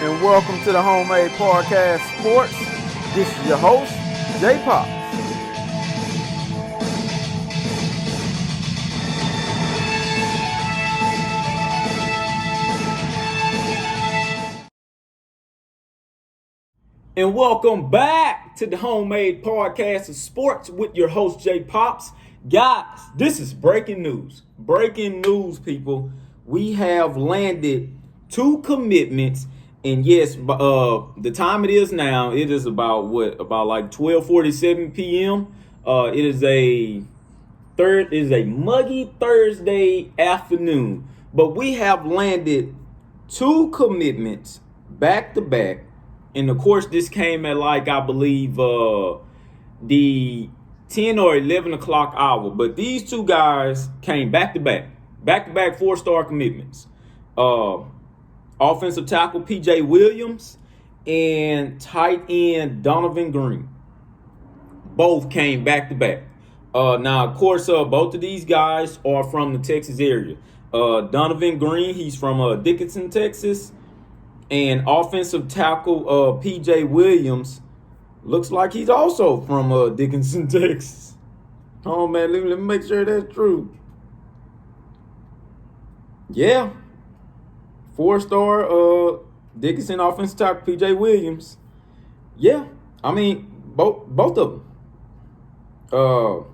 and welcome to the Homemade Podcast Sports. This is your host, J Pops. And welcome back to the Homemade Podcast of Sports with your host, J Pops. Guys, this is breaking news. Breaking news, people. We have landed 2 commitments. And yes, the time it is now, it is about like 12:47 p.m. It is a muggy Thursday afternoon. But we have landed 2 commitments back to back. And of course, this came at like, I believe, the 10 or 11 o'clock hour. But these 2 guys came back to back 4-star commitments. Offensive tackle P.J. Williams and tight end Donovan Green. Both came back to back. Now, of course, both of these guys are from the Texas area. Donovan Green, he's from Dickinson, Texas. And offensive tackle P.J. Williams looks like he's also from Dickinson, Texas. Oh, man, let me make sure that's true. Yeah. 4-star Dickinson offensive tackle P.J. Williams. Yeah, I mean, both of them.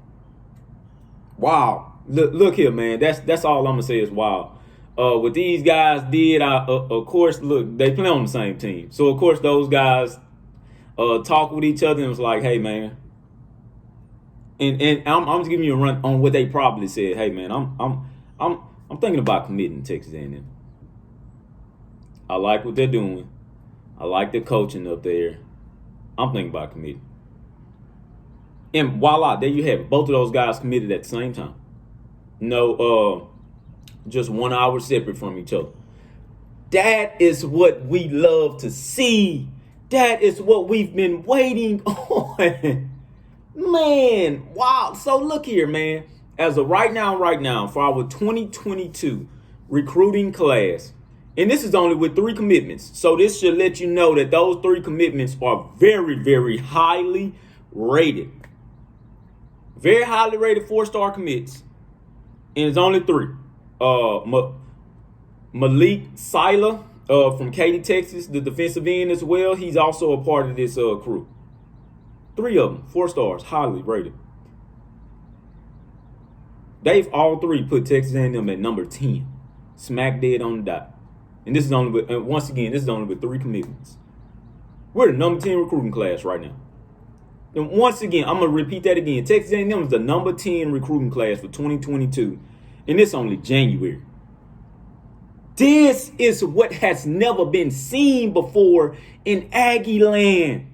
Wow. Look here, man. That's all I'm gonna say is wow. What these guys did, of course, look, they play on the same team. So of course those guys talk with each other and was like, hey man. And I'm just giving you a run on what they probably said. Hey man, I'm thinking about committing to Texas A&M. I like what they're doing. I like the coaching up there. I'm thinking about committing. And voila, there you have it. Both of those guys committed at the same time. No, just 1 hour separate from each other. That is what we love to see. That is what we've been waiting on. Man, wow. So look here, man. As of right now, for our 2022 recruiting class, and this is only with 3 commitments. So this should let you know that those 3 commitments are very, very highly rated. Very highly rated 4-star commits. And it's only 3. Malik Sila from Katy, Texas, the defensive end as well. He's also a part of this crew. 3 of them, 4 stars, highly rated. They've all 3 put Texas A&M at number 10. Smack dead on the dot. And this is only with, once again, this is only with 3 commitments. We're the number 10 recruiting class right now. And once again, I'm going to repeat that again. Texas A&M is the number 10 recruiting class for 2022. And it's only January. This is what has never been seen before in Aggie land.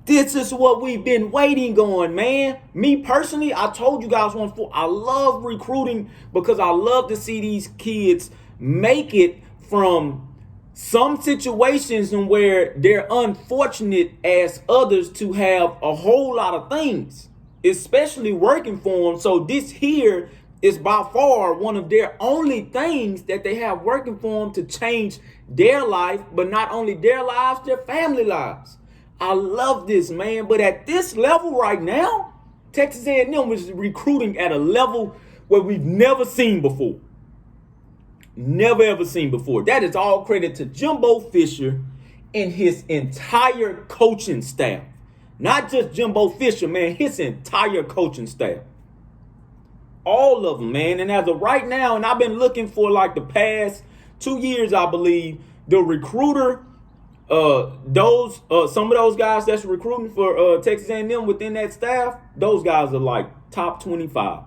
This is what we've been waiting on, man. Me personally, I told you guys once before, I love recruiting because I love to see these kids make it from some situations in where they're unfortunate as others to have a whole lot of things, especially working for them. So this here is by far one of their only things that they have working for them to change their life, but not only their lives, their family lives. I love this, man. But at this level right now, Texas A&M is recruiting at a level where we've never seen before. Never ever seen before. That is all credit to Jimbo Fisher and his entire coaching staff. Not just Jimbo Fisher, man, his entire coaching staff. All of them, man. And as of right now, and I've been looking for like the past 2 years, I believe, the recruiter, some of those guys that's recruiting for Texas A&M within that staff, those guys are like top 25.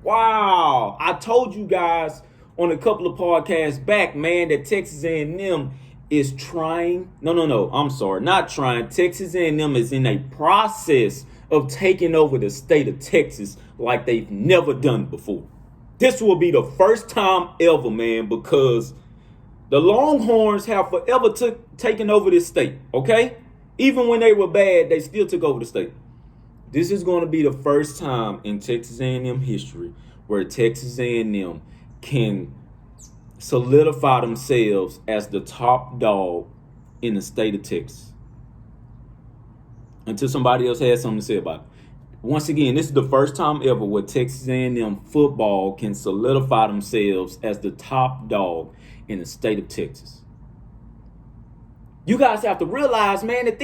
Wow. I told you guys on a couple of podcasts back, man, that Texas A&M is trying. Not trying. Texas A&M is in a process of taking over the state of Texas like they've never done before. This will be the first time ever, man, because the Longhorns have forever taken over this state, okay? Even when they were bad, they still took over the state. This is going to be the first time in Texas A&M history where Texas A&M can solidify themselves as the top dog in the state of Texas. Until somebody else has something to say about it. Once again, this is the first time ever where Texas A&M football can solidify themselves as the top dog in the state of Texas. You guys have to realize, man, that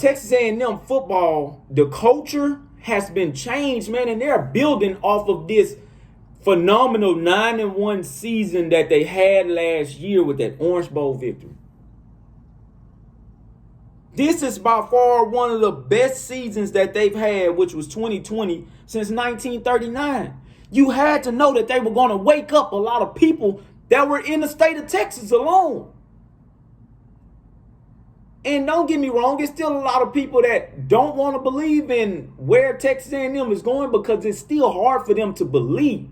Texas A&M football, the culture has been changed, man, and they're building off of this phenomenal 9-1 season that they had last year with that Orange Bowl victory. This is by far one of the best seasons that they've had, which was 2020, since 1939. You had to know that they were going to wake up a lot of people that were in the state of Texas alone. And don't get me wrong, there's still a lot of people that don't want to believe in where Texas A&M is going because it's still hard for them to believe.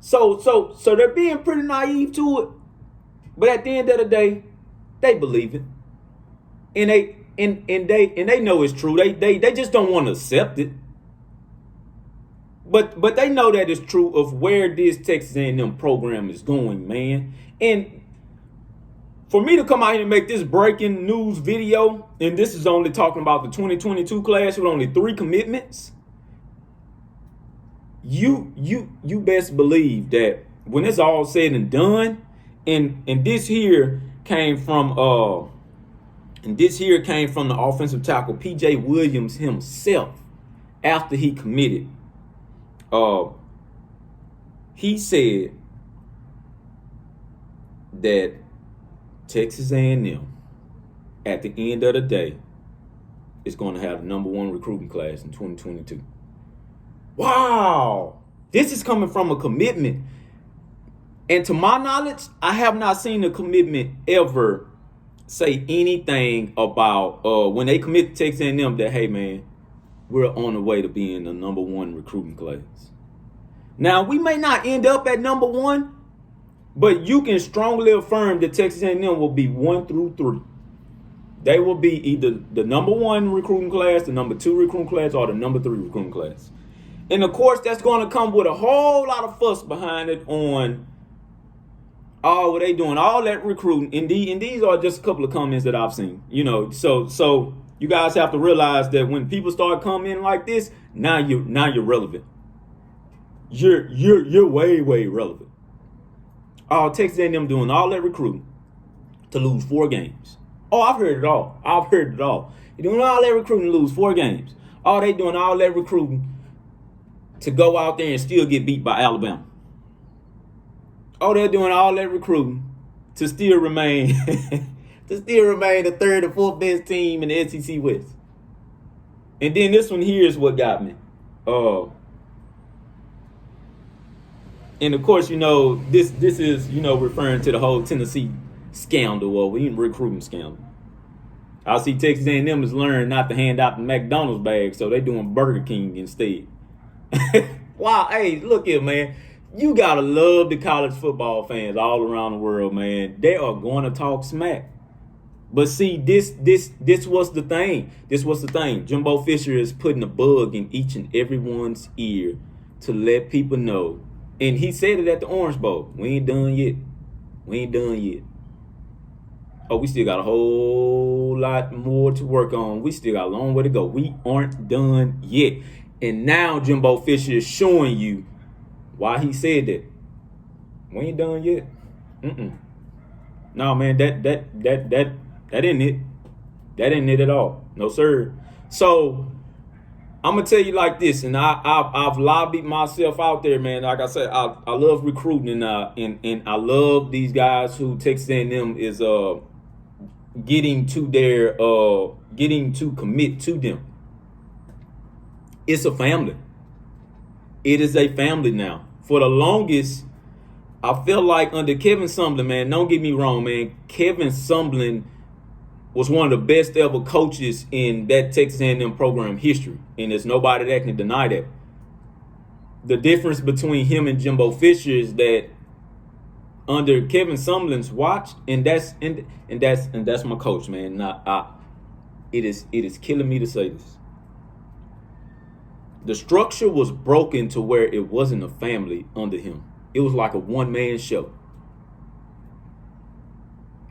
So they're being pretty naive to it. But at the end of the day, they believe it. And they know it's true. They just don't want to accept it. But they know that it's true of where this Texas A&M program is going, man. And for me to come out here and make this breaking news video, and this is only talking about the 2022 class with only 3 commitments, you best believe that when it's all said and done, and this here came from the offensive tackle P.J. Williams himself after he committed. He said that Texas A&M, at the end of the day, is going to have the number 1 recruiting class in 2022. Wow! This is coming from a commitment. And to my knowledge, I have not seen a commitment ever say anything about when they commit to Texas A&M that, hey, man, we're on the way to being the number 1 recruiting class. Now, we may not end up at number 1, but you can strongly affirm that Texas A&M will be 1 through 3. They will be either the number 1 recruiting class, the number 2 recruiting class, or the number 3 recruiting class. And of course, that's going to come with a whole lot of fuss behind it on, oh, they doing all that recruiting. And these are just a couple of comments that I've seen. You know, so you guys have to realize that when people start coming in like this, now you're relevant. You're way relevant. Oh, Texas A&M doing all that recruiting to lose 4 games. Oh, I've heard it all. They're doing all that recruiting to lose 4 games. Oh, they doing all that recruiting to go out there and still get beat by Alabama. Oh, they're doing all that recruiting to still remain the 3rd or 4th best team in the SEC West. And then this one here is what got me. And of course, you know, this is, you know, referring to the whole Tennessee scandal or recruiting scandal. I see Texas A&M has learned not to hand out the McDonald's bag, so they're doing Burger King instead. Wow, hey, look here, man. You gotta love the college football fans all around the world, man. They are going to talk smack. But see, this was the thing. Jimbo Fisher is putting a bug in each and everyone's ear to let people know. And he said it at the Orange Bowl. We ain't done yet. Oh, we still got a whole lot more to work on. We still got a long way to go. We aren't done yet. And now Jimbo Fisher is showing you why he said that. We ain't done yet. No, man, that ain't it. That ain't it at all. No, sir. So I'm gonna tell you like this, and I've lobbied myself out there, man. Like I said, I love recruiting, and I love these guys who Texas A&M is getting to commit to them. It's a family. It is a family now. For the longest, I feel like under Kevin Sumlin, man, don't get me wrong, man. Kevin Sumlin was one of the best ever coaches in that Texas A&M program history. And there's nobody that can deny that. The difference between him and Jimbo Fisher is that under Kevin Sumlin's watch, and that's my coach, man. It is killing me to say this. The structure was broken to where it wasn't a family under him. It was like a one-man show.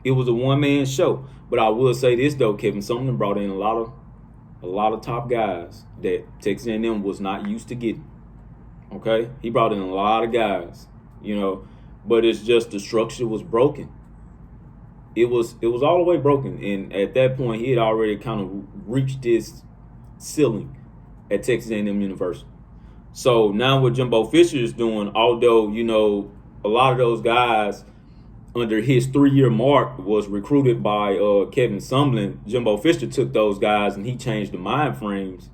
It was a one-man show. But I will say this though, Kevin Sumlin brought in a lot of top guys that Texas A&M was not used to getting. Okay? He brought in a lot of guys, but it's just the structure was broken. It was all the way broken. And at that point, he had already kind of reached this ceiling at Texas A&M University. So now what Jimbo Fisher is doing, although, a lot of those guys under his 3-year mark was recruited by Kevin Sumlin, Jimbo Fisher took those guys and he changed the mind frames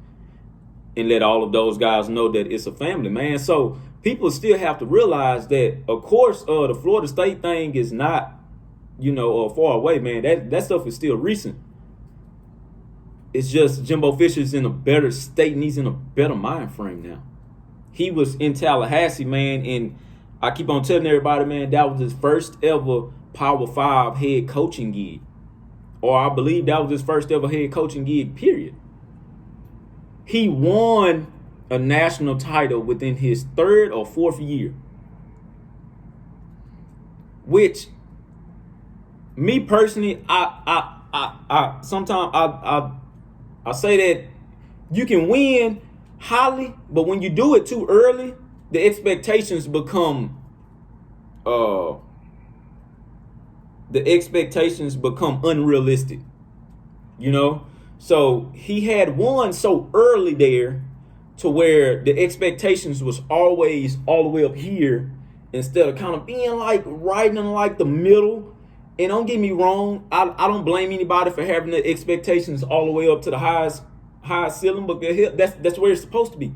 and let all of those guys know that it's a family, man. So people still have to realize that, of course, the Florida State thing is not, far away, man. That stuff is still recent. It's just Jimbo Fisher's in a better state and he's in a better mind frame now. He was in Tallahassee, man, and I keep on telling everybody, man, that was his first ever Power 5 head coaching gig. Or I believe that was his first ever head coaching gig, period. He won a national title within his 3rd or 4th year. Which, me personally, I sometimes I say that you can win highly, but when you do it too early, the expectations become unrealistic. So he had won so early there to where the expectations was always all the way up here instead of kind of being like right in like the middle. And don't get me wrong, I don't blame anybody for having the expectations all the way up to the highest ceiling, but that's where it's supposed to be.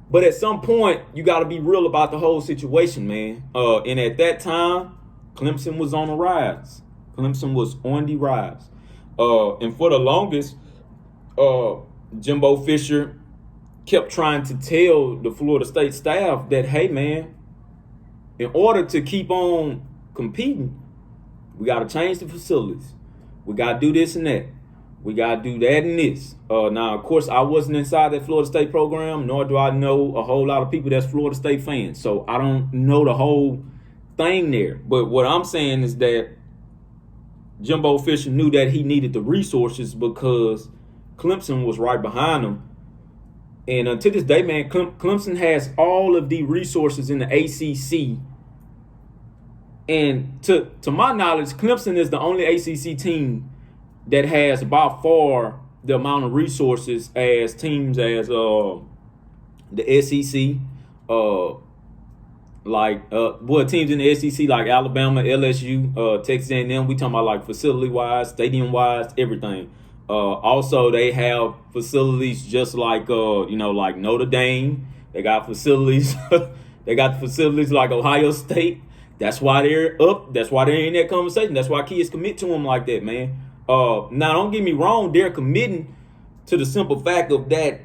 But at some point, you got to be real about the whole situation, man. And at that time, Clemson was on the rise. Clemson was on the rise. And for the longest, Jimbo Fisher kept trying to tell the Florida State staff that, hey, man, in order to keep on competing, we got to change the facilities. We got to do this and that. We got to do that and this. Now, of course, I wasn't inside that Florida State program, nor do I know a whole lot of people that's Florida State fans. So I don't know the whole thing there. But what I'm saying is that Jimbo Fisher knew that he needed the resources because Clemson was right behind him. And to this day, man, Clemson has all of the resources in the ACC. And to my knowledge, Clemson is the only ACC team that has by far the amount of resources as teams as the SEC, teams in the SEC like Alabama, LSU, Texas A&M. We talking about like facility-wise, stadium-wise, everything. Also, they have facilities just like like Notre Dame. They got facilities. They got facilities like Ohio State. That's why they're up. That's why they're in that conversation. That's why kids commit to them like that, man. Now, don't get me wrong. They're committing to the simple fact of that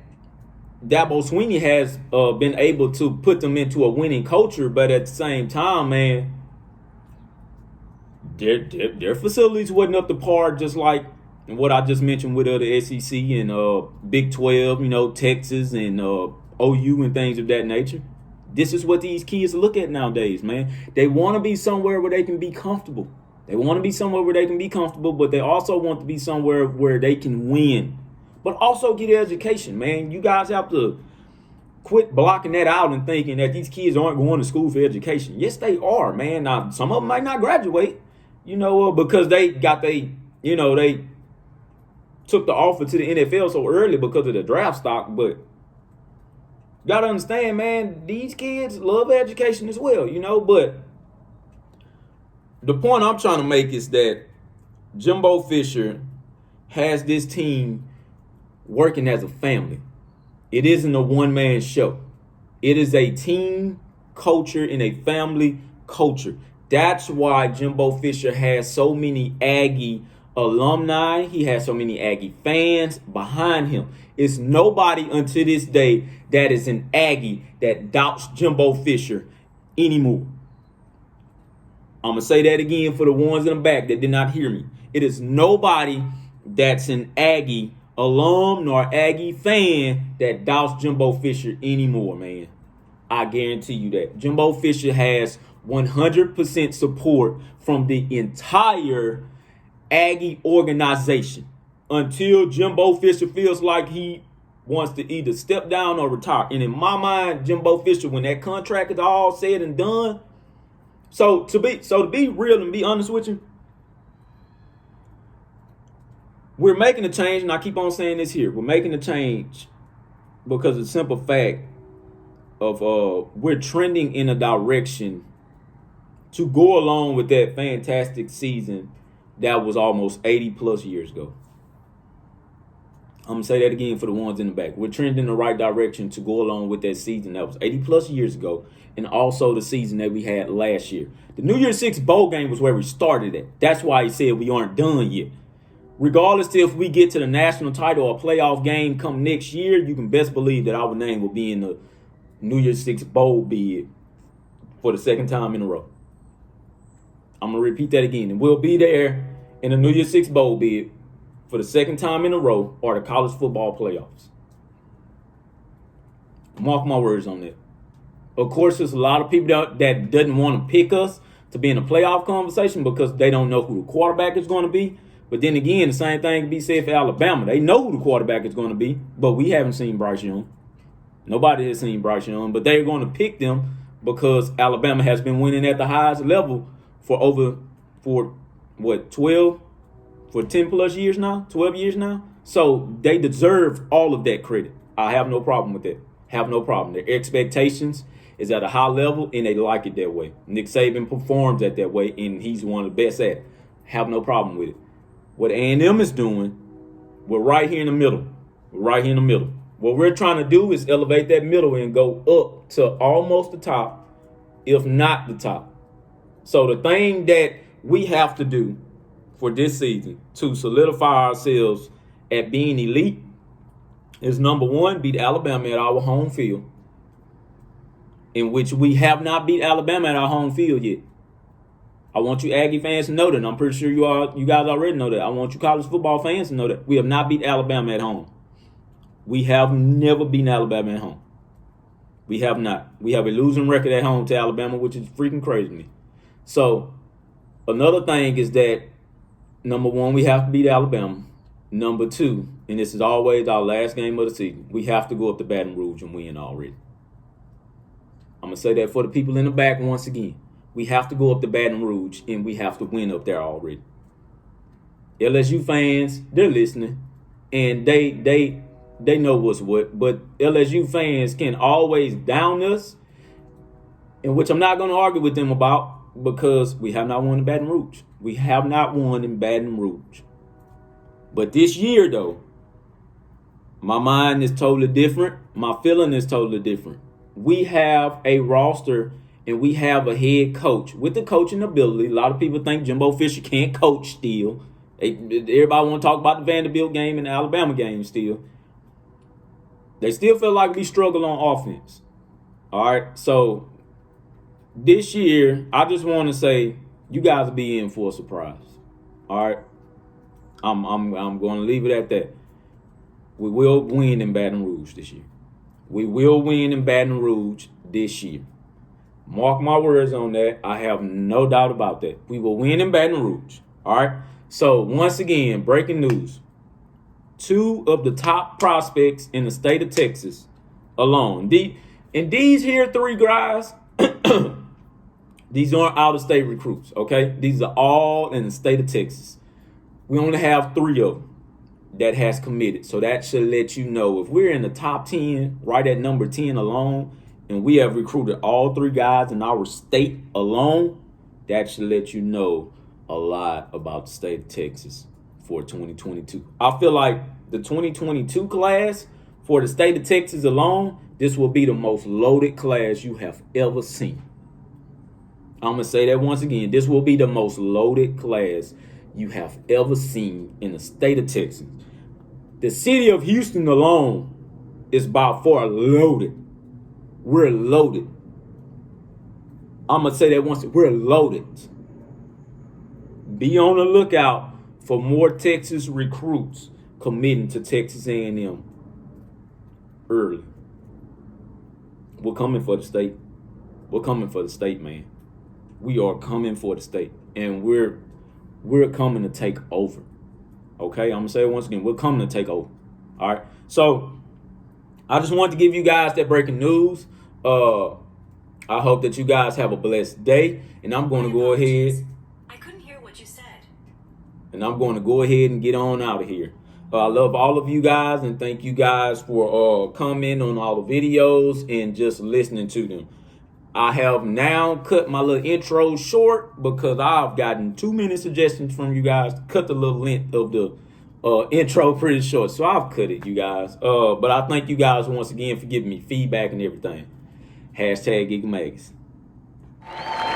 Dabo Swinney has been able to put them into a winning culture. But at the same time, man, their facilities wasn't up to par, just like what I just mentioned with the SEC and Big 12, Texas and OU and things of that nature. This is what these kids look at nowadays, man. They want to be somewhere where they can be comfortable. They want to be somewhere where they can be comfortable, but they also want to be somewhere where they can win. But also get an education, man. You guys have to quit blocking that out and thinking that these kids aren't going to school for education. Yes, they are, man. Now, some of them might not graduate, because they took the offer to the NFL so early because of the draft stock, but you got to understand, man, these kids love education as well, but the point I'm trying to make is that Jimbo Fisher has this team working as a family. It isn't a one-man show. It is a team culture and a family culture. That's why Jimbo Fisher has so many Aggie alumni. He has so many Aggie fans behind him. It's nobody until this day that is an Aggie that doubts Jimbo Fisher anymore. I'm going to say that again for the ones in the back that did not hear me. It is nobody that's an Aggie alum nor Aggie fan that doubts Jimbo Fisher anymore, man. I guarantee you that. Jimbo Fisher has 100% support from the entire Aggie organization until Jimbo Fisher feels like he wants to either step down or retire. And in my mind, Jimbo Fisher, when that contract is all said and done, so to be real and be honest with you, we're making a change, and I keep on saying this here. We're making a change because of the simple fact of we're trending in a direction to go along with that fantastic season that was almost 80 plus years ago. I'm going to say that again for the ones in the back. We're trending in the right direction to go along with that season that was 80 plus years ago, and also the season that we had last year. The New Year's Six bowl game was where we started at. That's why he said we aren't done yet. Regardless if we get to the national title or playoff game come next year, you can best believe that our name will be in the New Year's Six bowl bid for the second time in a row. I'm going to repeat that again. And we'll be there in the New Year's Six bowl bid for the second time in a row, or the college football playoffs. Mark my words on that. Of course, there's a lot of people that doesn't want to pick us to be in a playoff conversation because they don't know who the quarterback is going to be. But then again, the same thing can be said for Alabama. They know who the quarterback is going to be, but we haven't seen Bryce Young. Nobody has seen Bryce Young, but they're going to pick them because Alabama has been winning at the highest level for 10 plus years now, 12 years now. So they deserve all of that credit. I have no problem with that. Have no problem. Their expectations is at a high level, and they like it that way. Nick Saban performs at that way, and he's one of the best at it. Have no problem with it. What A&M is doing, we're right here in the middle. We're right here in the middle. What we're trying to do is elevate that middle and go up to almost the top, if not the top. So the thing that we have to do for this season to solidify ourselves at being elite is, number one, beat Alabama at our home field, in which we have not beat Alabama at our home field yet. I want you Aggie fans to know that. I'm pretty sure you guys already know that. I want you college football fans to know that. We have not beat Alabama at home. We have never beaten Alabama at home. We have not. We have a losing record at home to Alabama, which is freaking crazy to me. So another thing is that, number one, we have to beat Alabama. Number two, and this is always our last game of the season, we have to go up to Baton Rouge and win already. I'm going to say that for the people in the back once again. We have to go up to Baton Rouge, and we have to win up there already. LSU fans, they're listening, and they know what's what. But LSU fans can always down us, in which I'm not going to argue with them about, because we have not won in Baton Rouge. We have not won in Baton Rouge. But this year, though, my mind is totally different. My feeling is totally different. We have a roster and we have a head coach with the coaching ability. A lot of people think Jimbo Fisher can't coach still. Everybody want to talk about the Vanderbilt game and the Alabama game still. They still feel like we struggle on offense. All right, so this year, I just want to say you guys will be in for a surprise. All right, I'm going to leave it at that. We will win in Baton Rouge this year. We will win in Baton Rouge this year. Mark my words on that. I have no doubt about that. We will win in Baton Rouge. All right. So once again, breaking news. 2 of the top prospects in the state of Texas alone. These here 3 guys, these aren't out-of-state recruits, okay? These are all in the state of Texas. We only have 3 of them that has committed. So that should let you know if we're in the top 10, right at number 10 alone, and we have recruited all 3 guys in our state alone, that should let you know a lot about the state of Texas for 2022. I feel like the 2022 class for the state of Texas alone, this will be the most loaded class you have ever seen. I'm going to say that once again. This will be the most loaded class you have ever seen in the state of Texas. The city of Houston alone is by far loaded. We're loaded. I'm going to say that once. We're loaded. Be on the lookout for more Texas recruits committing to Texas A&M early. We're coming for the state. We're coming for the state, man. We are coming for the state, and we're coming to take over. Okay, I'm gonna say it once again. We're coming to take over. All right. So I just wanted to give you guys that breaking news. I hope that you guys have a blessed day, and I'm going to go ahead. I couldn't hear what you said. And I'm going to go ahead and get on out of here. I love all of you guys, and thank you guys for commenting on all the videos and just listening to them. I have now cut my little intro short because I've gotten too many suggestions from you guys to cut the little length of the intro pretty short. So I've cut it, you guys. But I thank you guys once again for giving me feedback and everything. Hashtag GigMags.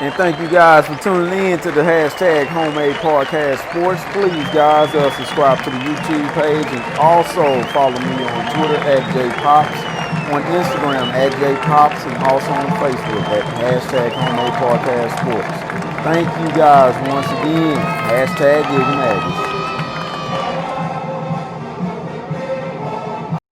And thank you guys for tuning in to the hashtag Homemade Podcast Sports. Please, guys, subscribe to the YouTube page and also follow me on Twitter at JPops, on Instagram at JPops, and also on Facebook at hashtag Homemade Podcast Sports. Thank you guys once again. Hashtag GigMags.